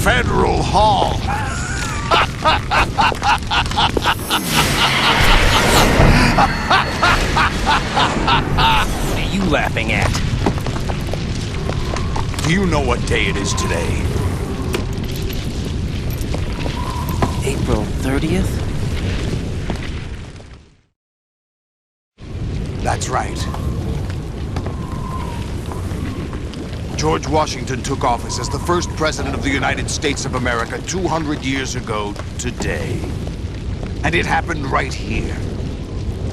Federal Hall. What are you laughing at? Do you know what day it is today? April 30th? That's right. George Washington took office as the first president of the United States of America 200 years ago today. And it happened right here.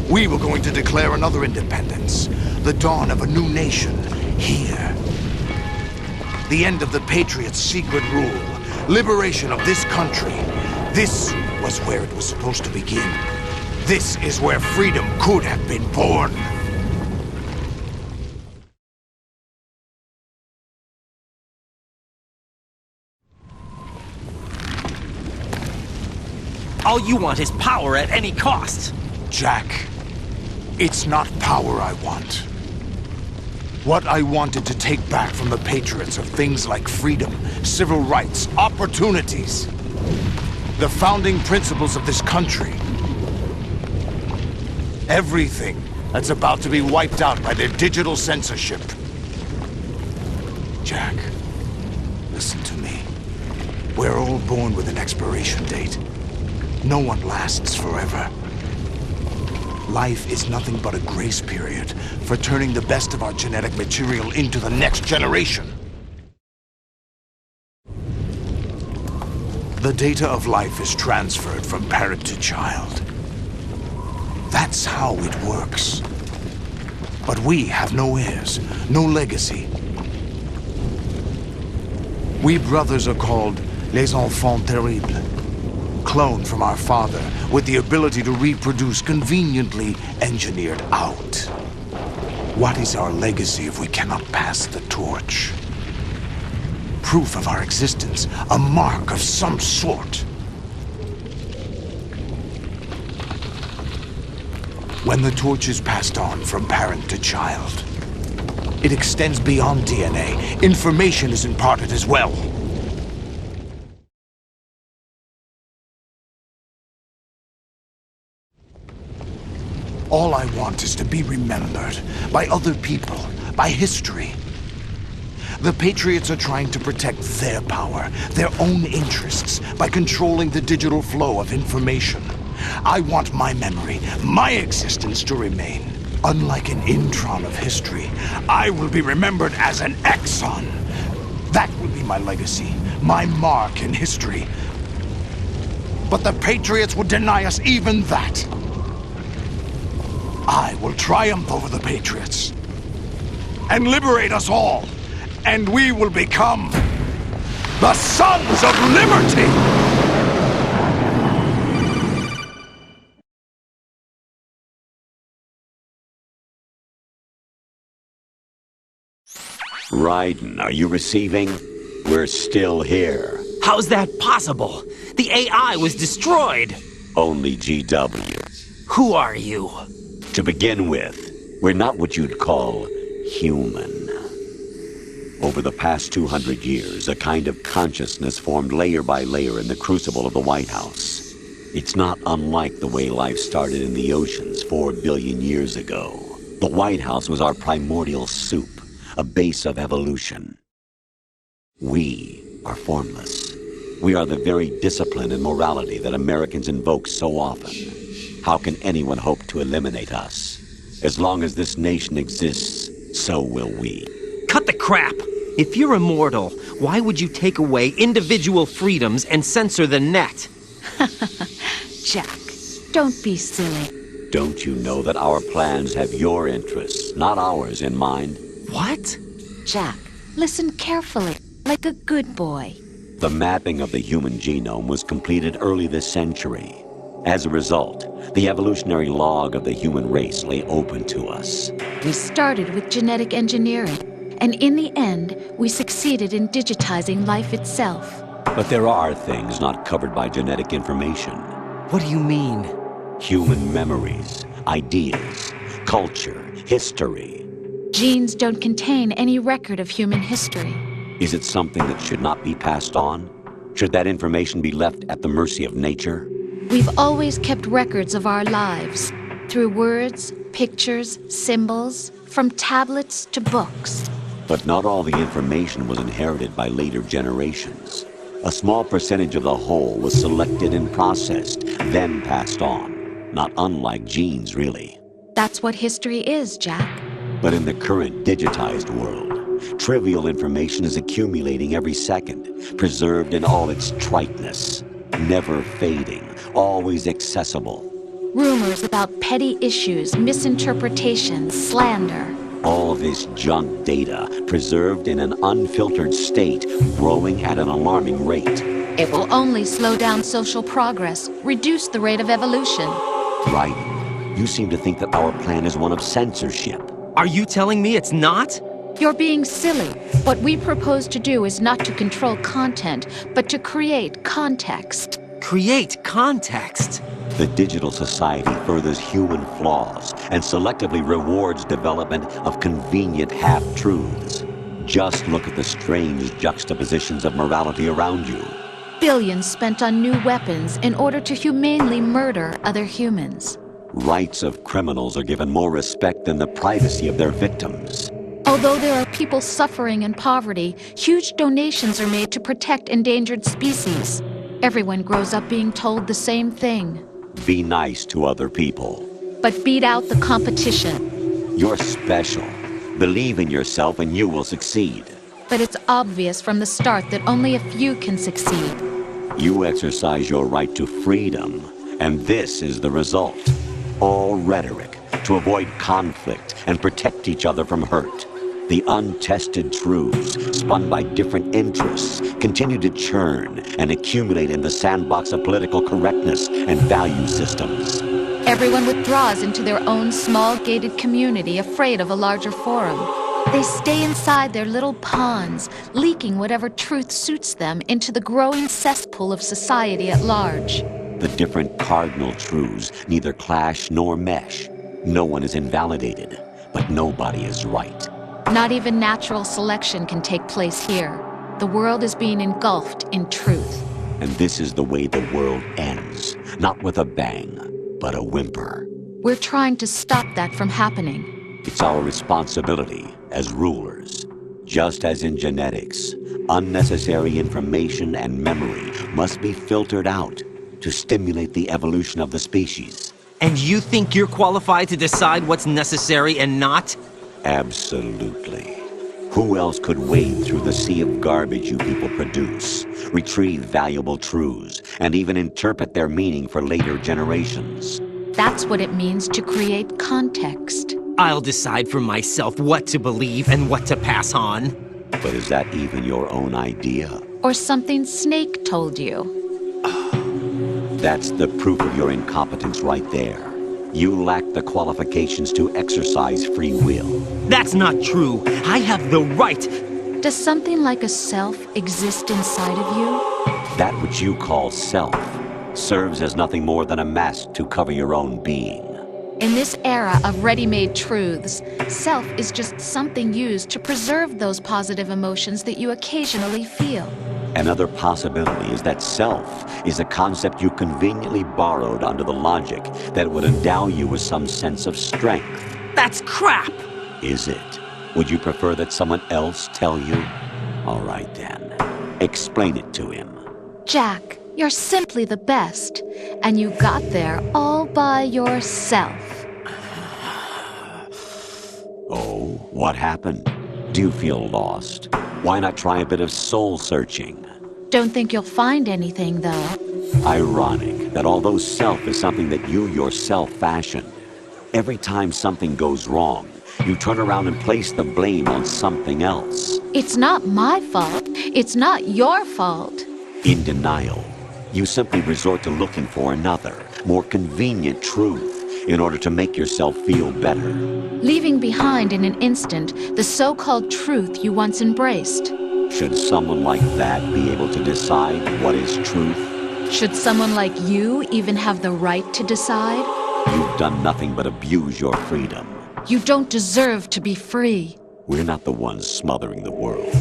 We were going to declare another independence, the dawn of a new nation, here. The end of the Patriots' secret rule, liberation of this country. This was where it was supposed to begin. This is where freedom could have been born. All you want is power at any cost. Jack, it's not power I want. What I wanted to take back from the Patriots are things like freedom, civil rights, opportunities. The founding principles of this country. Everything that's about to be wiped out by their digital censorship. Jack, listen to me. We're all born with an expiration date. No one lasts forever. Life is nothing but a grace period for turning the best of our genetic material into the next generation. The data of life is transferred from parent to child. That's how it works. But we have no heirs, no legacy. We brothers are called les enfants terribles. Cloned from our father, with the ability to reproduce conveniently engineered out. What is our legacy if we cannot pass the torch? Proof of our existence, a mark of some sort. When the torch is passed on from parent to child, it extends beyond DNA. Information is imparted as well. All I want is to be remembered by other people, by history. The Patriots are trying to protect their power, their own interests, by controlling the digital flow of information. I want my memory, my existence to remain. Unlike an intron of history, I will be remembered as an exon. That will be my legacy, my mark in history. But the Patriots would deny us even that. I will triumph over the Patriots and liberate us all, and we will become the Sons of Liberty! Raiden, are you receiving? We're still here. How's that possible? The AI was destroyed. Only GW. Who are you? To begin with, we're not what you'd call human. Over the past 200 years, a kind of consciousness formed layer by layer in the crucible of the White House. It's not unlike the way life started in the oceans 4 billion years ago. The White House was our primordial soup, a base of evolution. We are formless. We are the very discipline and morality that Americans invoke so often. How can anyone hope to eliminate us? As long as this nation exists, so will we. Cut the crap! If you're immortal, why would you take away individual freedoms and censor the net? Jack, don't be silly. Don't you know that our plans have your interests, not ours, in mind? What? Jack, listen carefully, like a good boy. The mapping of the human genome was completed early this century. As a result, the evolutionary log of the human race lay open to us. We started with genetic engineering, and in the end, we succeeded in digitizing life itself. But there are things not covered by genetic information. What do you mean? Human memories, ideas, culture, history. Genes don't contain any record of human history. Is it something that should not be passed on? Should that information be left at the mercy of nature? We've always kept records of our lives, through words, pictures, symbols, from tablets to books. But not all the information was inherited by later generations. A small percentage of the whole was selected and processed, then passed on. Not unlike genes, really. That's what history is, Jack. But in the current digitized world, trivial information is accumulating every second, preserved in all its triteness, never fading, always accessible. Rumors about petty issues, misinterpretations, slander. All this junk data, preserved in an unfiltered state, growing at an alarming rate. It will only slow down social progress, reduce the rate of evolution. Right. You seem to think that our plan is one of censorship. Are you telling me it's not? You're being silly. What we propose to do is not to control content, but to create context. Create context. The digital society furthers human flaws and selectively rewards development of convenient half-truths. Just look at the strange juxtapositions of morality around you. Billions spent on new weapons in order to humanely murder other humans. Rights of criminals are given more respect than the privacy of their victims. Although there are people suffering in poverty, huge donations are made to protect endangered species. Everyone grows up being told the same thing. Be nice to other people. But beat out the competition. You're special. Believe in yourself and you will succeed. But it's obvious from the start that only a few can succeed. You exercise your right to freedom, and this is the result. All rhetoric to avoid conflict and protect each other from hurt. The untested truths, spun by different interests, continue to churn and accumulate in the sandbox of political correctness and value systems. Everyone withdraws into their own small gated community, afraid of a larger forum. They stay inside their little ponds, leaking whatever truth suits them into the growing cesspool of society at large. The different cardinal truths neither clash nor mesh. No one is invalidated, but nobody is right. Not even natural selection can take place here. The world is being engulfed in truth. And this is the way the world ends. Not with a bang, but a whimper. We're trying to stop that from happening. It's our responsibility as rulers. Just as in genetics, unnecessary information and memory must be filtered out to stimulate the evolution of the species. And you think you're qualified to decide what's necessary and not? Absolutely. Who else could wade through the sea of garbage you people produce, retrieve valuable truths, and even interpret their meaning for later generations? That's what it means to create context. I'll decide for myself what to believe and what to pass on. But is that even your own idea? Or something Snake told you. That's the proof of your incompetence right there. You lack the qualifications to exercise free will. That's not true. I have the right. Does something like a self exist inside of you? That which you call self serves as nothing more than a mask to cover your own being. In this era of ready-made truths, self is just something used to preserve those positive emotions that you occasionally feel. Another possibility is that self is a concept you conveniently borrowed under the logic that would endow you with some sense of strength. That's crap! Is it? Would you prefer that someone else tell you? All right then. Explain it to him. Jack, you're simply the best, and you got there all by yourself. Oh, what happened? Do you feel lost? Why not try a bit of soul-searching? Don't think you'll find anything, though. Ironic that although self is something that you yourself fashioned, every time something goes wrong, you turn around and place the blame on something else. It's not my fault. It's not your fault. In denial, you simply resort to looking for another, more convenient truth in order to make yourself feel better. Leaving behind in an instant the so-called truth you once embraced. Should someone like that be able to decide what is truth? Should someone like you even have the right to decide? You've done nothing but abuse your freedom. You don't deserve to be free. We're not the ones smothering the world.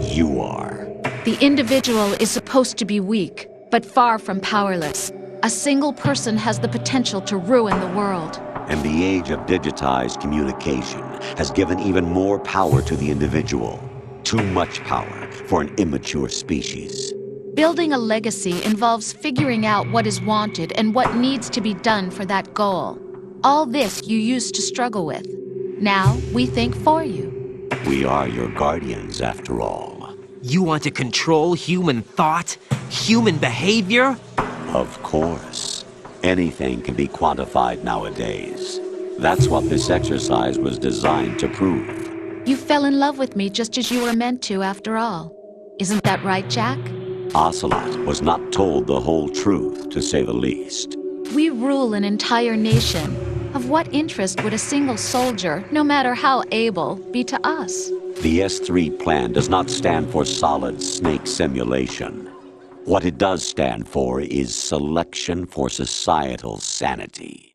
You are. The individual is supposed to be weak, but far from powerless. A single person has the potential to ruin the world. And the age of digitized communication has given even more power to the individual. Too much power for an immature species. Building a legacy involves figuring out what is wanted and what needs to be done for that goal. All this you used to struggle with. Now we think for you. We are your guardians, after all. You want to control human thought? Human behavior? Of course. Anything can be quantified nowadays. That's what this exercise was designed to prove. You fell in love with me just as you were meant to, after all. Isn't that right, Jack? Ocelot was not told the whole truth, to say the least. We rule an entire nation. Of what interest would a single soldier, no matter how able, be to us? The S3 plan does not stand for solid snake simulation. What it does stand for is selection for societal sanity.